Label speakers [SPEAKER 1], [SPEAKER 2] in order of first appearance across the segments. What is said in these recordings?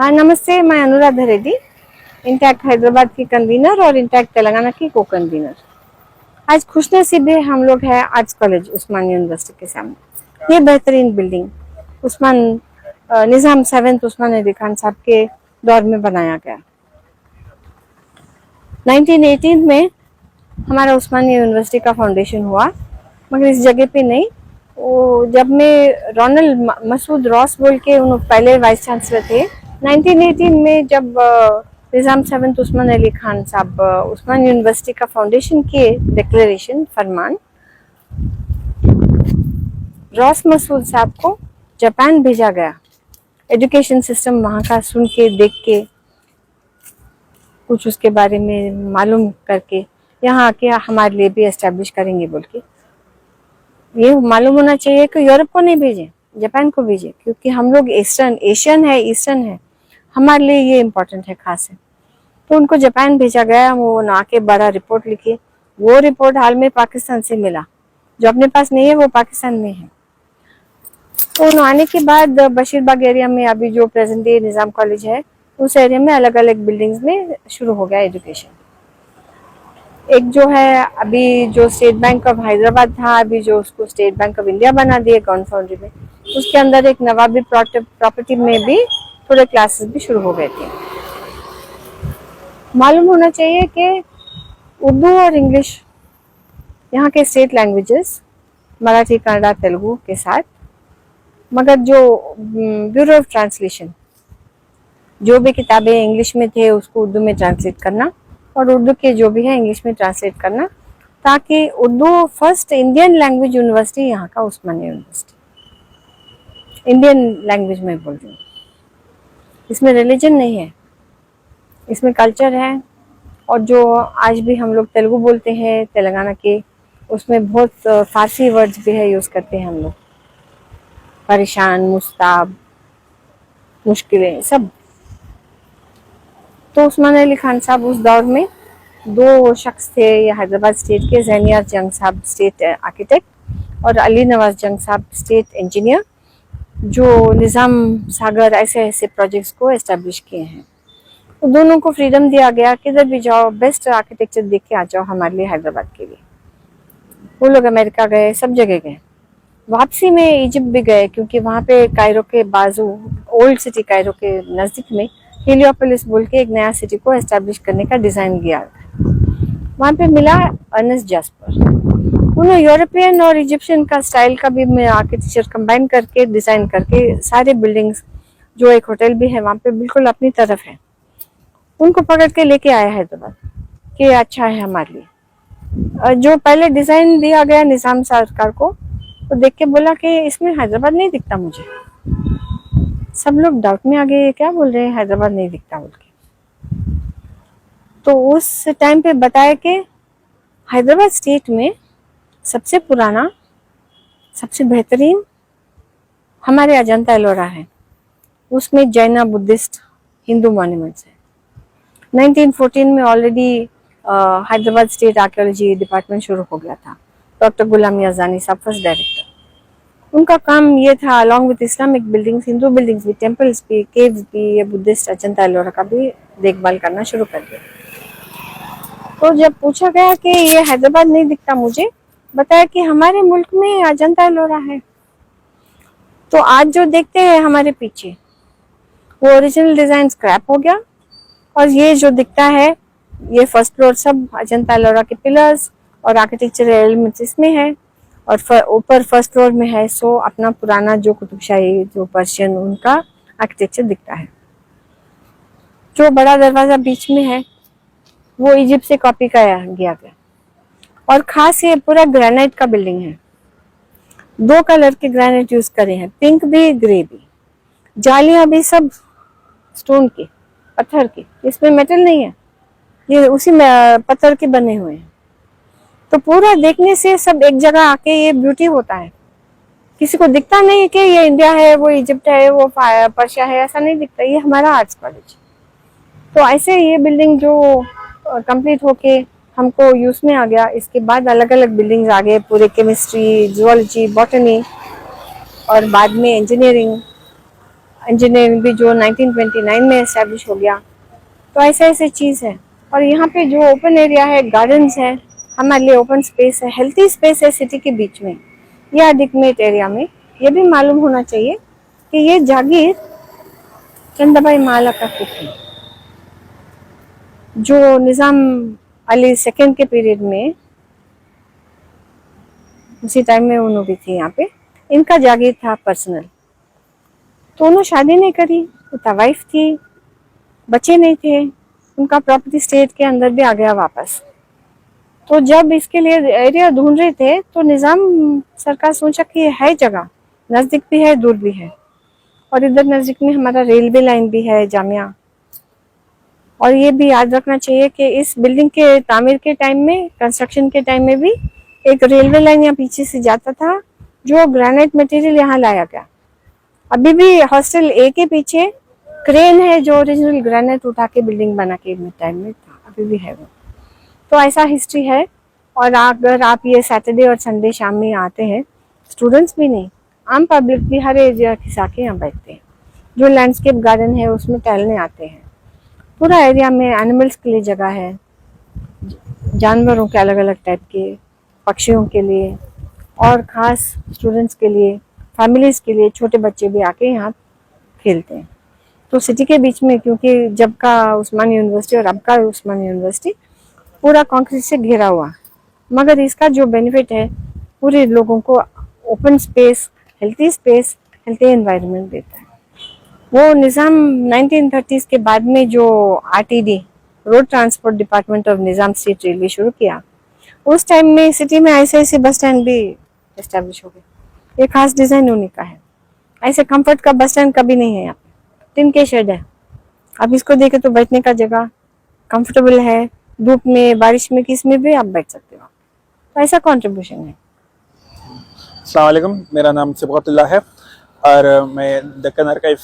[SPEAKER 1] हाँ नमस्ते, मैं अनुराधा रेड्डी, इंटैक्ट हैदराबाद की कन्वीनर और इंटैक्ट तेलंगाना की को कन्वीनर। आज खुशनसीब है हम लोग हैं आर्ट्स कॉलेज उस्मान यूनिवर्सिटी के सामने। ये बेहतरीन बिल्डिंग उस्मान निज़ाम 7th उस्मान अली खान साहब के दौर में बनाया गया। 1918 में हमारा उस्मानिया यूनिवर्सिटी का फाउंडेशन हुआ, मगर इस जगह पे नहीं। वो जब मैं रोनाल्ड मसूद रॉस बोल के उन पहले वाइस चांसलर थे। 1918 में जब निज़ाम 7th उस्मान अली खान साहब उस्मान यूनिवर्सिटी का फाउंडेशन किए, डिक्लेरेशन फरमान, रॉस मसूद साहब को जापान भेजा गया। एजुकेशन सिस्टम वहाँ का सुन के, देख के, कुछ उसके बारे में मालूम करके यहाँ आके हमारे लिए भी एस्टेब्लिश करेंगे बोल के। ये मालूम होना चाहिए कि यूरोप को नहीं भेजे, जापान को भेजे, क्योंकि हम लोग एशियन है, हमारे लिए ये इम्पोर्टेंट है, खास है। तो उनको जापान भेजा गया, वो आके बड़ा रिपोर्ट लिखे। वो रिपोर्ट हाल में पाकिस्तान से मिला, जो अपने पास नहीं है वो पाकिस्तान में है। तो आने के बाद बशीरबाग एरिया में अभी जो प्रेजेंट डे निज़ाम कॉलेज है, उस एरिया में अलग अलग बिल्डिंग्स में शुरू हो गया एजुकेशन। एक जो है अभी जो स्टेट बैंक ऑफ हैदराबाद था, अभी जो उसको स्टेट बैंक ऑफ इंडिया बना दिए गन फाउंड्री में, उसके अंदर एक नवाबी प्रॉपर्टी में भी थोड़े क्लासेस भी शुरू हो गए थे। मालूम होना चाहिए कि उर्दू और इंग्लिश यहाँ के स्टेट लैंग्वेजेस, मराठी, कन्नड़ा, तेलुगु के साथ, मगर जो ब्यूरो ऑफ ट्रांसलेशन, जो भी किताबें इंग्लिश में थे उसको उर्दू में ट्रांसलेट करना, और उर्दू के जो भी है इंग्लिश में ट्रांसलेट करना, ताकि Urdu first Indian language university यहाँ का उस्मानिया यूनिवर्सिटी, इंडियन लैंग्वेज में बोल रही हूँ। इसमें रिलीजन नहीं है, इसमें कल्चर है। और जो आज भी हम लोग तेलुगु बोलते हैं तेलंगाना के, उसमें बहुत फारसी वर्ड्स भी है यूज़ करते हैं हम लोग, परेशान, मुस्ताब, मुश्किलें, सब। तो उस्मान अली खान साहब उस दौर में दो शख्स थे, या हैदराबाद स्टेट के ज़ैनियार जंग साहब स्टेट आर्किटेक्ट और अली नवाज जंग साहब स्टेट इंजीनियर, जो निज़ाम सागर ऐसे ऐसे प्रोजेक्ट्स को एस्टेब्लिश किए हैं। तो दोनों को फ्रीडम दिया गया, किधर भी जाओ बेस्ट आर्किटेक्चर देख के आ जाओ हमारे लिए हैदराबाद के लिए। वो लोग अमेरिका गए, सब जगह गए, वापसी में इजिप्ट भी गए, क्योंकि वहाँ पे कायरो के बाजू, ओल्ड सिटी कायरो के नज़दीक में हेलियोपोलिस बोल के एक नया सिटी को एस्टेब्लिश करने का डिज़ाइन किया। वहाँ पे मिला अर्नेस्ट जैस्पर। उन्होंने यूरोपियन और इजिप्शियन का स्टाइल का भी में आर्किटेक्चर कंबाइन करके डिज़ाइन करके सारे बिल्डिंग्स, जो एक होटल भी है वहाँ पे बिल्कुल अपनी तरफ है, उनको पकड़ के लेके आया हैदराबाद कि अच्छा है हमारे लिए। जो पहले डिज़ाइन दिया गया निज़ाम सरकार को, तो देख के बोला कि इसमें हैदराबाद नहीं दिखता मुझे। सब लोग डाउट में आ गए, क्या बोल रहे हैं हैदराबाद नहीं दिखता बोल के। तो उस टाइम पे बताया कि हैदराबाद स्टेट में सबसे पुराना, सबसे बेहतरीन हमारे अजंता एलोरा है, उसमें जैना, बुद्धिस्ट, हिंदू मॉन्यूमेंट्स है। 1914 में already Hyderabad state archaeology department शुरू हो गया था। डॉक्टर गुलाम याज़ानी साहब फर्स्ट डायरेक्टर, उनका काम ये था along with Islamic buildings, Hindu buildings भी, टेम्पल्स भी, केव्स भी, ये बुद्धिस्ट अजंता एलोरा का भी देखभाल करना शुरू कर दिया। तो जब पूछा गया कि ये हैदराबाद नहीं दिखता मुझे, बताया कि हमारे मुल्क में अजंता एलोरा है। तो आज जो देखते हैं हमारे पीछे, वो ओरिजिनल डिज़ाइन स्क्रैप हो गया, और ये जो दिखता है ये फर्स्ट फ्लोर सब अजंता एलोरा के पिलर्स और आर्किटेक्चरल एलिमेंट्स इसमें है, और ऊपर फर्स्ट फ्लोर में है सो अपना पुराना जो कुतुबशाही, जो पर्शियन, उनका आर्किटेक्चर दिखता है। जो बड़ा दरवाज़ा बीच में है वो इजिप्ट से कॉपी किया गया, और खास ये पूरा ग्रेनाइट का बिल्डिंग है। 2 कलर के ग्रेनाइट यूज करे हैं, पिंक भी, ग्रे भी। जालियां भी सब स्टोन की, पत्थर की, इसमें मेटल नहीं है, ये उसी पत्थर के बने हुए हैं। तो पूरा देखने से सब एक जगह आके ये ब्यूटी होता है। किसी को दिखता नहीं कि ये इंडिया है, वो इजिप्ट है, वो पर्शिया है, ऐसा नहीं दिखता। ये हमारा आर्ट्स कॉलेज। तो ऐसे ये बिल्डिंग जो कंप्लीट होके हमको यूज में आ गया, इसके बाद अलग अलग बिल्डिंग्स आ गए, पूरे केमिस्ट्री, जूलॉजी, बॉटनी, और बाद में इंजीनियरिंग, इंजीनियरिंग भी जो 1929 में इस्टेब्लिश हो गया। तो ऐसे ऐसे चीज़ है। और यहाँ पे जो ओपन एरिया है, गार्डन्स है, हमारे लिए ओपन स्पेस है, हेल्थी स्पेस है सिटी के बीच में, या आदिकमेट एरिया में। ये भी मालूम होना चाहिए कि ये जागीर चंदाबाई माला का कुक है, जो निज़ाम अली सेकंड के पीरियड में, उसी टाइम में उन्होंने भी थी यहाँ पे, इनका जागीर था पर्सनल। तो उन्होंने शादी नहीं करी, वो तवाइफ थी, बच्चे नहीं थे, उनका प्रॉपर्टी स्टेट के अंदर भी आ गया वापस। तो जब इसके लिए एरिया ढूंढ रहे थे तो निज़ाम सरकार सोचा कि है जगह, नज़दीक भी है, दूर भी है, और इधर नज़दीक में हमारा रेलवे लाइन भी है, जामिया। और ये भी याद रखना चाहिए कि इस बिल्डिंग के तामीर के टाइम में, कंस्ट्रक्शन के टाइम में भी एक रेलवे लाइन यहाँ पीछे से जाता था, जो ग्रेनाइट मटेरियल यहाँ लाया गया। अभी भी हॉस्टल ए के पीछे क्रेन है जो ओरिजिनल ग्रेनाइट उठा के बिल्डिंग बना के टाइम में था, अभी भी है वो। तो ऐसा हिस्ट्री है। और अगर आप ये सैटरडे और संडे शाम में आते हैं, स्टूडेंट्स भी नहीं, आम पब्लिक भी हर एरिया के साके यहाँ बैठते हैं। जो लैंडस्केप गार्डन है उसमें टहलने आते हैं। पूरा एरिया में एनिमल्स के लिए जगह है, जानवरों के अलग अलग टाइप के, पक्षियों के लिए, और ख़ास स्टूडेंट्स के लिए, फैमिलीज़ के लिए, छोटे बच्चे भी आके यहाँ खेलते हैं। तो सिटी के बीच में, क्योंकि जब का उस्मान यूनिवर्सिटी और अब का उस्मान यूनिवर्सिटी पूरा कंक्रीट से घिरा हुआ, मगर इसका जो बेनिफिट है पूरे लोगों को ओपन स्पेस, हेल्थी एनवायरनमेंट देता है। वो निज़ाम 1930s के बाद में जो RTD, road transport department of Nizam state railway शुरू किया, उस टाइम में सिटी में ऐसे ऐसे बस स्टैंड भी एस्टेब्लिश हो गए। ये खास डिज़ाइन उन्हीं का है। ऐसे कंफर्ट का बस स्टैंड कभी नहीं है यहाँ पे। टिन के शेड है, अब इसको देखे तो बैठने का जगह कंफर्टेबल है, धूप में, बारिश में, किस में भी आप बैठ सकते हो। तो ऐसा कंट्रीब्यूशन है।
[SPEAKER 2] अस्सलाम वालेकुम, मेरा नाम सिबगतुल्लाह है और मैं दक्कन आर्काइव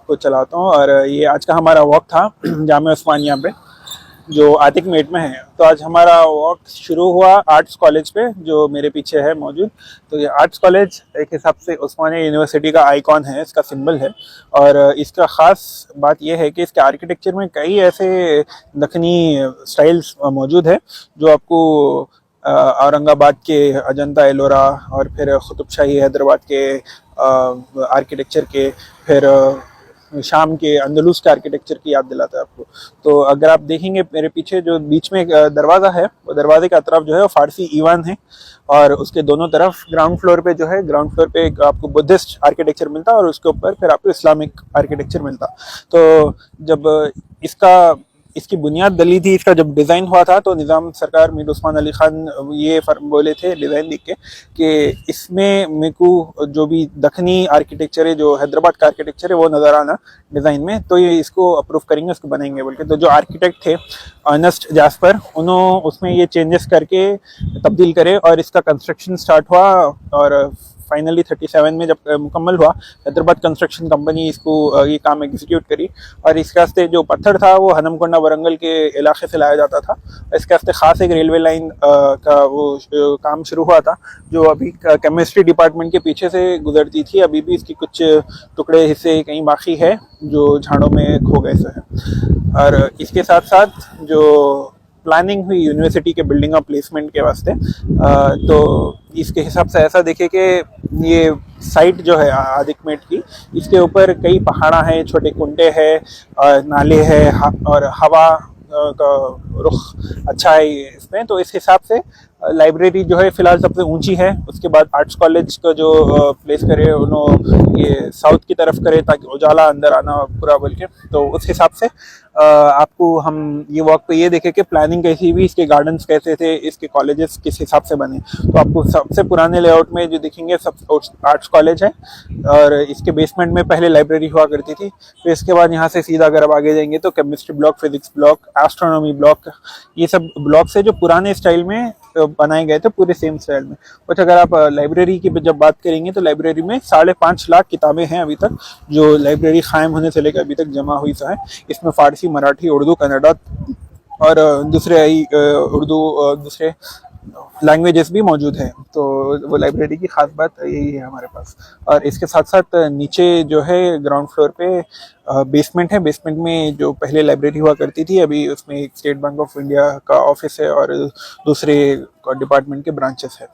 [SPEAKER 2] को चलाता हूँ। और ये आज का हमारा वॉक था जामिया उस्मानिया पे, जो आतिक मेट में है। तो आज हमारा वॉक शुरू हुआ आर्ट्स कॉलेज पे, जो मेरे पीछे है मौजूद। तो ये आर्ट्स कॉलेज एक हिसाब से उस्मानिया यूनिवर्सिटी का आइकॉन है, इसका सिंबल है। और इसका ख़ास बात यह है कि इसके आर्किटेक्चर में कई ऐसे दखनी स्टाइल्स मौजूद है जो आपको औरंगाबाद के अजंता एलोरा, और फिर क़ुतुब शाही हैदराबाद के आर्किटेक्चर के, फिर शाम के अंदलूस के आर्किटेक्चर की याद दिलाता है आपको। तो अगर आप देखेंगे मेरे पीछे जो बीच में एक दरवाज़ा है, वो दरवाजे का अतराफ जो है वो फारसी ईवान है, और उसके दोनों तरफ ग्राउंड फ्लोर पे जो है, ग्राउंड फ्लोर पे एक आपको बुद्धिस्ट आर्किटेक्चर मिलता है और उसके ऊपर फिर आपको इस्लामिक आर्किटेक्चर मिलता। तो जब इसकी बुनियाद डली थी, इसका जब डिज़ाइन हुआ था, तो निज़ाम सरकार मीर उस्मान अली ख़ान ये बोले थे डिज़ाइन देख के कि इसमें मेरे को जो भी दखनी आर्किटेक्चर है, जो हैदराबाद का आर्किटेक्चर है, वो नज़र आना डिज़ाइन में, तो ये इसको अप्रूव करेंगे, उसको बनाएंगे बोल के। तो जो आर्किटेक्ट थे अर्नेस्ट जैस्पर, उन्होंने उसमें ये चेंजेस करके तब्दील करे और इसका कंस्ट्रक्शन स्टार्ट हुआ। और फाइनली 37 में जब मुकम्मल हुआ, हैदराबाद कंस्ट्रक्शन कंपनी इसको ये काम एग्जीक्यूट करी। और इसके वास्ते जो पत्थर था वो हनमकोंडा वरंगल के इलाके से लाया जाता था। इसके वास्ते ख़ास एक रेलवे लाइन का वो काम शुरू हुआ था, जो अभी केमिस्ट्री डिपार्टमेंट के पीछे से गुजरती थी। अभी भी इसकी कुछ टुकड़े हिस्से कहीं बाकी है जो झाड़ों में खो गए से है। और इसके साथ साथ जो प्लानिंग हुई यूनिवर्सिटी के बिल्डिंग और प्लेसमेंट के वास्ते, तो इसके हिसाब से ऐसा देखे कि ये साइट जो है आदिक मेट की, इसके ऊपर कई पहाड़ा हैं, छोटे कुंडे हैं, नाले हैं, और हवा का रुख अच्छा है इसमें। तो इस हिसाब से लाइब्रेरी जो है फ़िलहाल सबसे ऊंची है। उसके बाद आर्ट्स कॉलेज का जो प्लेस करे, उन्होंने ये साउथ की तरफ करे ताकि उजाला अंदर आना पूरा बोल के। तो उस हिसाब से आपको हम ये वॉक पे ये देखे कि प्लानिंग कैसी हुई, इसके गार्डन्स कैसे थे, इसके कॉलेजेस किस हिसाब से बने। तो आपको सबसे पुराने लेआउट में जो दिखेंगे सब आर्ट्स कॉलेज है, और इसके बेसमेंट में पहले लाइब्रेरी हुआ करती थी। फिर इसके बाद यहाँ से सीधा अगर आप आगे जाएंगे तो chemistry block, physics block, astronomy block, ये सब ब्लॉक्स है जो पुराने स्टाइल में बनाए गए थे, पूरे सेम स्टाइल में। कुछ अगर आप लाइब्रेरी की जब बात करेंगे तो लाइब्रेरी में 5.5 लाख किताबें हैं अभी तक, जो लाइब्रेरी कायम होने से लेकर अभी तक जमा हुई है। इसमें फारसी, मराठी, उर्दू, कन्नड़ा और दूसरे लैंग्वेजेस भी मौजूद है। तो वो लाइब्रेरी की ख़ास बात यही है हमारे पास। और इसके साथ साथ नीचे जो है ग्राउंड फ्लोर पे बेसमेंट है। बेसमेंट में जो पहले लाइब्रेरी हुआ करती थी, अभी उसमें एक स्टेट बैंक ऑफ इंडिया का ऑफिस है और दूसरे डिपार्टमेंट के ब्रांचेस है।